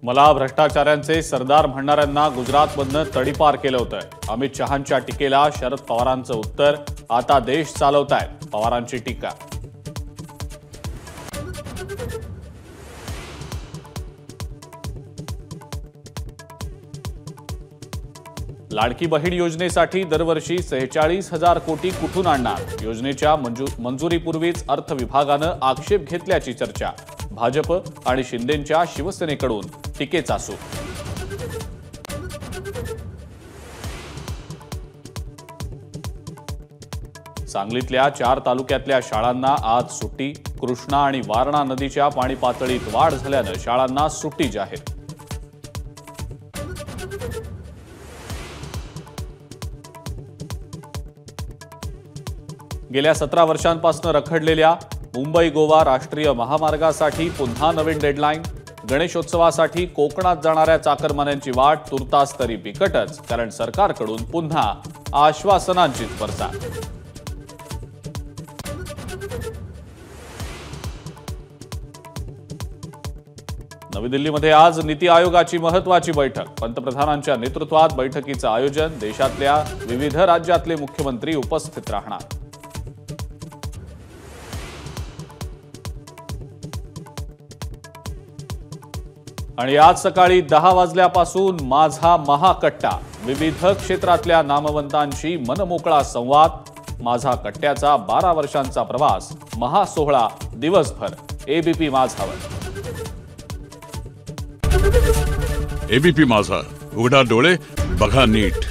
मला भ्रष्टाचाऱ्यांचे सरदार म्हणणाऱ्यांना गुजरातमधनं तडीपार केलं होतं। अमित शहांच्या टीकेला शरद पवारांचं उत्तर, आता देश चालवतायत पवारांची टीका। लाडकी बहीण योजनेसाठी दरवर्षी 46,000 कोटी कुठून आणणार? योजनेच्या मंजुरीपूर्वीच अर्थ विभागानं आक्षेप घेतल्याची चर्चा। भाजप आणि शिंदेंच्या शिवसेनेकडून टीकेचा सूर। सांगलीतल्या 4 तालुक्यातल्या शाळांना आज सुट्टी। कृष्णा आणि वारणा नदीच्या पाणी पातळीत वाढ झाल्यानं शाळांना सुट्टी जाहीर। गेल्या 17 वर्षांपासून रखडलेल्या मुंबई गोवा राष्ट्रीय महामार्गासाठी पुन्हा नवीन डेडलाईन। गणेशोत्सवासाठी कोकणात जाणाऱ्या चाकरमान्यांची वाट तुर्तास तरी बिकटच, कारण सरकारकडून पुन्हा आश्वासनांचीच बरसात। नवी दिल्लीमध्ये आज नीती आयोगाची महत्त्वाची बैठक। पंतप्रधानांच्या नेतृत्वात बैठकीचं आयोजन। देशातल्या विविध राज्यातले मुख्यमंत्री उपस्थित राहणार। आणि आज सकाळी 10 वाजल्यापासून माझा महाकट्टा, विविध क्षेत्रातल्या नामवंतांशी मनमोकळा संवाद। माझा कट्ट्याचा 12 वर्षांचा प्रवास, महासोहळा दिवसभर एबीपी माझावर। एबीपी माझा, उघडा डोळे बघा नीट।